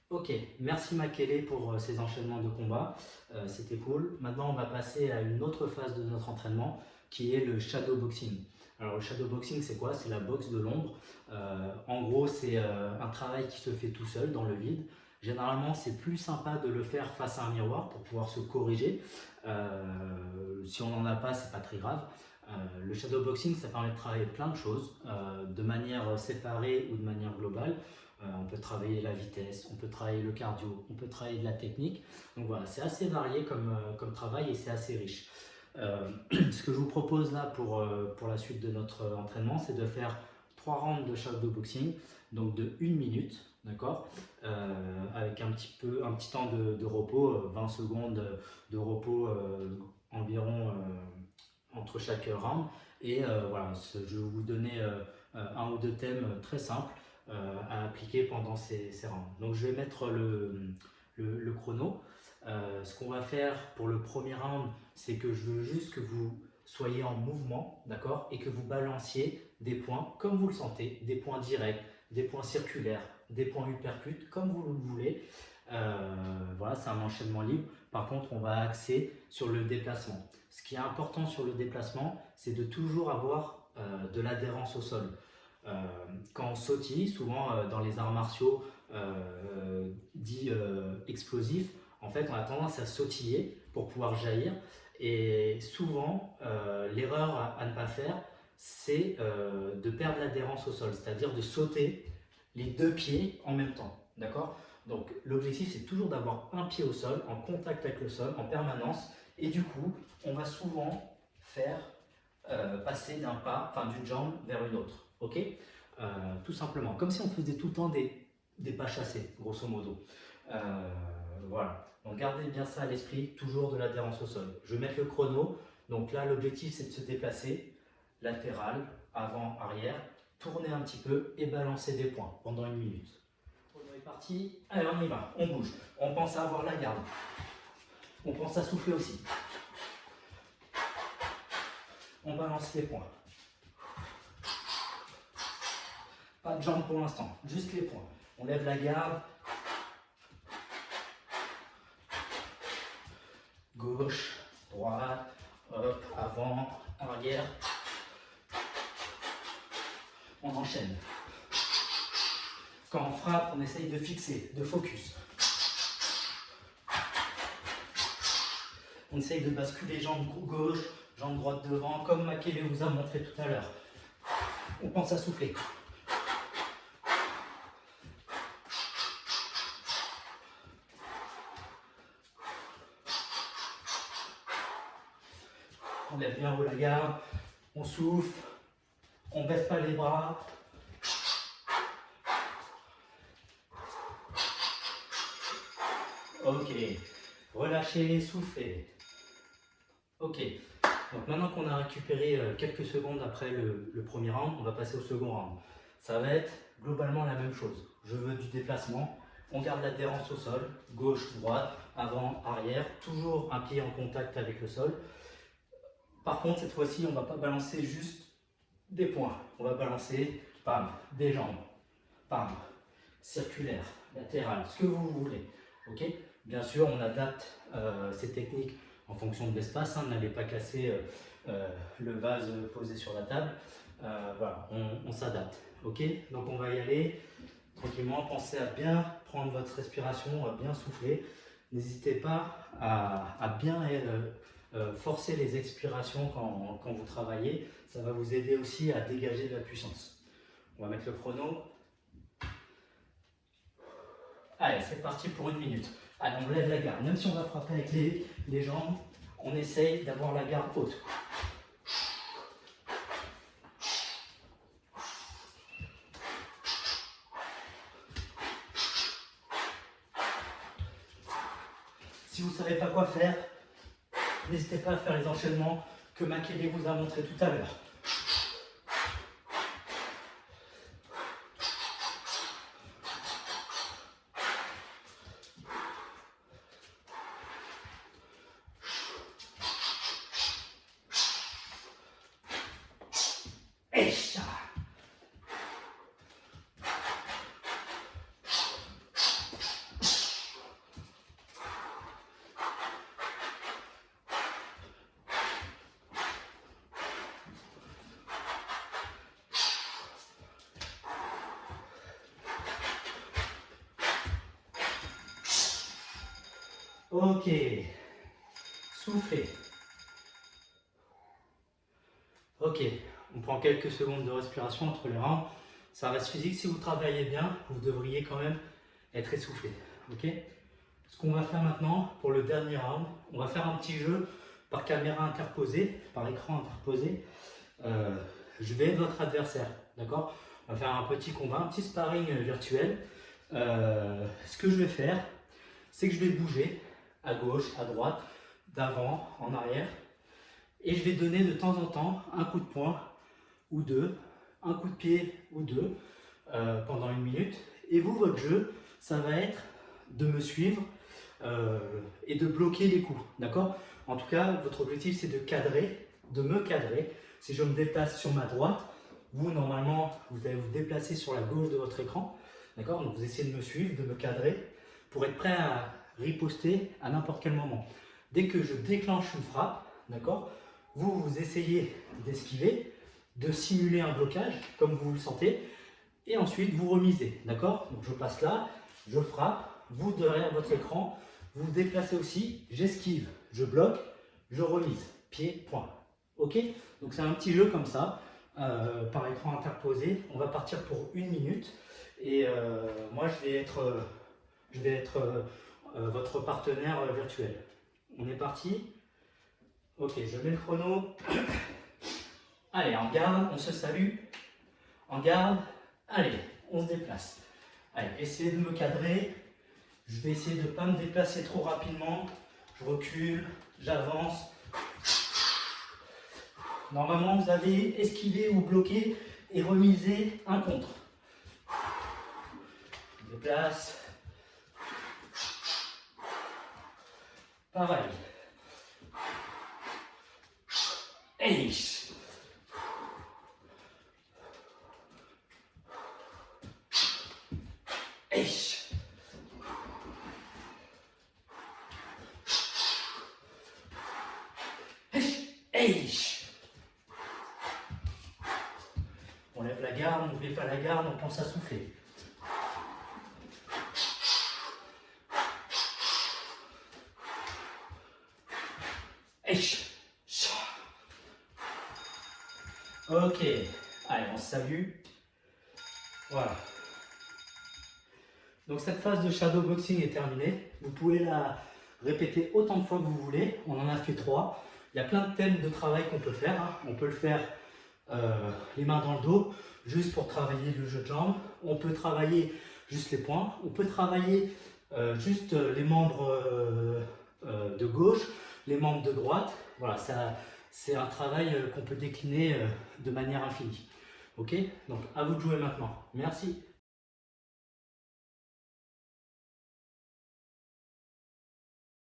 Ok, merci Makele pour ces enchaînements de combats, c'était cool. Maintenant on va passer à une autre phase de notre entraînement qui est le shadow boxing. Alors le shadow boxing c'est quoi? C'est la boxe de l'ombre. En gros c'est un travail qui se fait tout seul dans le vide. Généralement c'est plus sympa de le faire face à un miroir pour pouvoir se corriger. Si on n'en a pas c'est pas très grave. Le shadow boxing ça permet de travailler plein de choses de manière séparée ou de manière globale. On peut travailler la vitesse, on peut travailler le cardio, on peut travailler de la technique. Donc voilà, c'est assez varié comme travail et c'est assez riche. Ce que je vous propose là pour la suite de notre entraînement, c'est de faire 3 rounds de shadowboxing, donc de 1 minute, d'accord, avec un petit temps de repos, 20 secondes de repos environ entre chaque round. Et voilà, je vais vous donner un ou deux thèmes très simples à appliquer pendant ces rounds. Donc je vais mettre le chrono. Ce qu'on va faire pour le premier round, c'est que je veux juste que vous soyez en mouvement, d'accord, et que vous balanciez des points comme vous le sentez, des points directs, des points circulaires, des points uppercut, comme vous le voulez. Voilà, c'est un enchaînement libre. Par contre, on va axer sur le déplacement. Ce qui est important sur le déplacement, c'est de toujours avoir de l'adhérence au sol. Quand on sautille, souvent dans les arts martiaux dits explosifs, en fait on a tendance à sautiller pour pouvoir jaillir. Et souvent, l'erreur à ne pas faire, c'est de perdre l'adhérence au sol, c'est-à-dire de sauter les deux pieds en même temps. D'accord? Donc l'objectif c'est toujours d'avoir un pied au sol, en contact avec le sol, en permanence. Et du coup, on va souvent faire passer d'une jambe vers une autre. Ok? Tout simplement. Comme si on faisait tout le temps des pas chassés, grosso modo. Voilà. Donc gardez bien ça à l'esprit, toujours de l'adhérence au sol. Je vais mettre le chrono. Donc là, l'objectif c'est de se déplacer latéral, avant, arrière, tourner un petit peu et balancer des points pendant 1 minute. Le chrono est parti. Allez, on y va. On bouge. On pense à avoir la garde. On pense à souffler aussi. On balance les points. Pas de jambes pour l'instant, juste les points. On lève la garde. Gauche, droite, hop, avant, arrière. On enchaîne. Quand on frappe, on essaye de fixer, de focus. On essaye de basculer jambe gauche, jambe droite devant, comme Makele vous a montré tout à l'heure. On pense à souffler. On lève bien haut la garde, on souffle, on ne baisse pas les bras. Ok, relâchez, soufflez. Ok, donc maintenant qu'on a récupéré quelques secondes après le premier round, on va passer au second round. Ça va être globalement la même chose. Je veux du déplacement, on garde l'adhérence au sol, gauche, droite, avant, arrière, toujours un pied en contact avec le sol. Par contre, cette fois-ci, on ne va pas balancer juste des points. On va balancer, bam, des jambes, bam, circulaire, latéral, ce que vous voulez. Ok? Bien sûr, on adapte ces techniques en fonction de l'espace. Hein, n'allez pas casser le vase posé sur la table. Voilà, on s'adapte. Ok? Donc on va y aller tranquillement. Pensez à bien prendre votre respiration, à bien souffler. N'hésitez pas à bien forcer les expirations quand vous travaillez. Ça va vous aider aussi à dégager de la puissance. On va mettre le chrono. Allez, c'est parti pour 1 minute. Allez, on lève la garde. Même si on va frapper avec les jambes, on essaye d'avoir la garde haute. Si vous ne savez pas quoi faire, n'hésitez pas à faire les enchaînements que Makele vous a montré tout à l'heure. Ok. Soufflez. Ok. On prend quelques secondes de respiration entre les rounds. Ça reste physique. Si vous travaillez bien, vous devriez quand même être essoufflé. Ok. Ce qu'on va faire maintenant pour le dernier round, on va faire un petit jeu par caméra interposée, par écran interposé. Je vais être votre adversaire, d'accord? On va faire un petit combat, un petit sparring virtuel. Ce que je vais faire, c'est que je vais bouger à gauche, à droite, d'avant, en arrière. Et je vais donner de temps en temps un coup de poing ou deux, un coup de pied ou deux pendant 1 minute. Et vous, votre jeu, ça va être de me suivre et de bloquer les coups, d'accord? En tout cas, votre objectif, c'est de cadrer, de me cadrer. Si je me déplace sur ma droite, vous, normalement, vous allez vous déplacer sur la gauche de votre écran, d'accord? Donc, vous essayez de me suivre, de me cadrer pour être prêt à riposter à n'importe quel moment. Dès que je déclenche une frappe, d'accord? Vous essayez d'esquiver, de simuler un blocage, comme vous le sentez, et ensuite, vous remisez, d'accord? Donc, je passe là, je frappe, vous, derrière votre écran, vous vous déplacez aussi, j'esquive, je bloque, je remise, pied, point. Ok? Donc c'est un petit jeu comme ça, par écran interposé. On va partir pour 1 minute. Et moi, je vais être votre partenaire virtuel. On est parti? Ok, je mets le chrono. Allez, en garde, on se salue. En garde, allez, on se déplace. Allez, essayez de me cadrer. Je vais essayer de ne pas me déplacer trop rapidement. Je recule, j'avance. Normalement, vous avez esquivé ou bloqué et remisé un contre. Je me déplace. Pareil. Eish. Eish. Eish. On lève la garde, n'oubliez pas la garde, on pense à souffler. Eish. Ok, allez, on se salue. Voilà. Donc cette phase de shadow boxing est terminée. Vous pouvez la répéter autant de fois que vous voulez. On en a fait 3. Il y a plein de thèmes de travail qu'on peut faire. Hein. On peut le faire les mains dans le dos, juste pour travailler le jeu de jambes. On peut travailler juste les poings. On peut travailler juste les membres de gauche, les membres de droite. Voilà, c'est un travail qu'on peut décliner de manière infinie. Ok? Donc à vous de jouer maintenant. Merci.